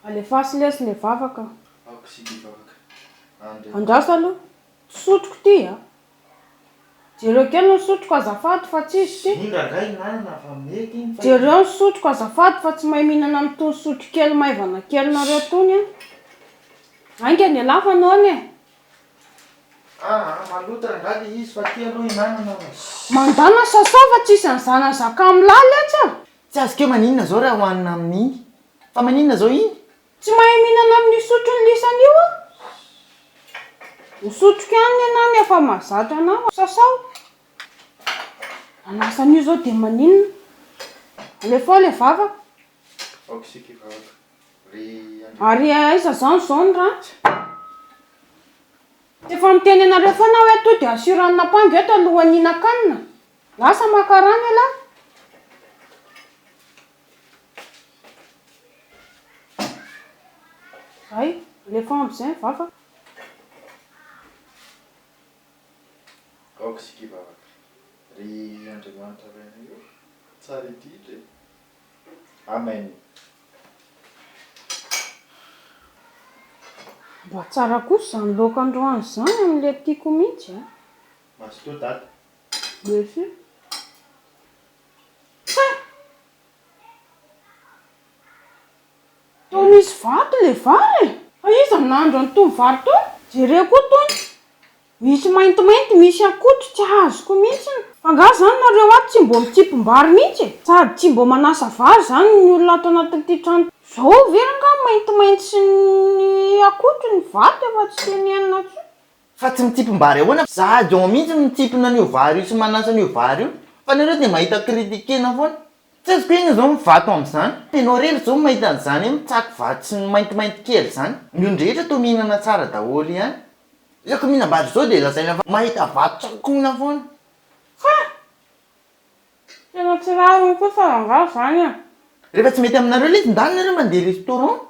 Alefaso lesy le vavaka. Aoko sy vavaka. Andrasa aloha. Sotroko ty a. Jereo kely no sotroko azafady fa tsisy ty. Indra indray nanana fa mety iny. Jereo no sotroko azafady fa tsy mahay mihinana amin'itony sotro kely maivana kely nareo tony a. Ainga ny alafanao ne. Maloto rangaly izy fa ty aloha hinanana. Mandana sasao fa tsisy an'izany zaka am'laly atsy a. Tsy azokeo maninona zao raha hohanina amin'iny. Fa maninona zao iny? Tsy mahay mihinana amin'ny sotro ny lisan'io a. Misotroka ihany ianao nefa mahazatra anao sasao. Anasan'io zao de maninona. Alefa le vavaka. Aoko sy vavaka. Ary aiza zany zao ny ratsy. Efa miteny anareo foana hoe to de asiranina pangy eto alohan'ny hihinan-kanina. Lasa makarany ala. Ay, alefa am'izay vavaka. Aoko sy vavaka. Ry Andriamanitra rena io. Tsara indrindra. Amen. Mba tsara kosa zany laoka androany zany amin'le tiako mihitsy a. Mazotoa dada. Bien sûr. Tao misy vato le vary. Fa iza nandro an'itony vary tony? Jereo koa tony. Misy maintimainty, misy akoto tsy azoko mihitsy. Fa zany nareo ato tsy mbo mitsipom-bary mihitsy. Sady tsy mbo manasa vary zany ny olona ato anatin'ity trano. Zao veranga maintimainty sy ny akoto ny vato efa tsy tenenina tsy. Fa tsy mitsipom-bary ahoana. Sady ao mihitsy mitsipona an'io vary io sy manasa an'io vary io. Fa nareo dia mahita kritikena foana. Tsy azoko ina zao mivato am'izany. Ianao rery zao mahita an'izany mitsako vato sy ny maintimainty kely zany. Ny rehetra toa mihinana tsara daholo ihany. Iako mihinam-bary zao dia lazaina fa mahita vato tsakoina foana. Tena tsy rariny kosa rangahy zany a. Rehefa tsy mety aminareo ilay ndany nareo mandeha restaurant.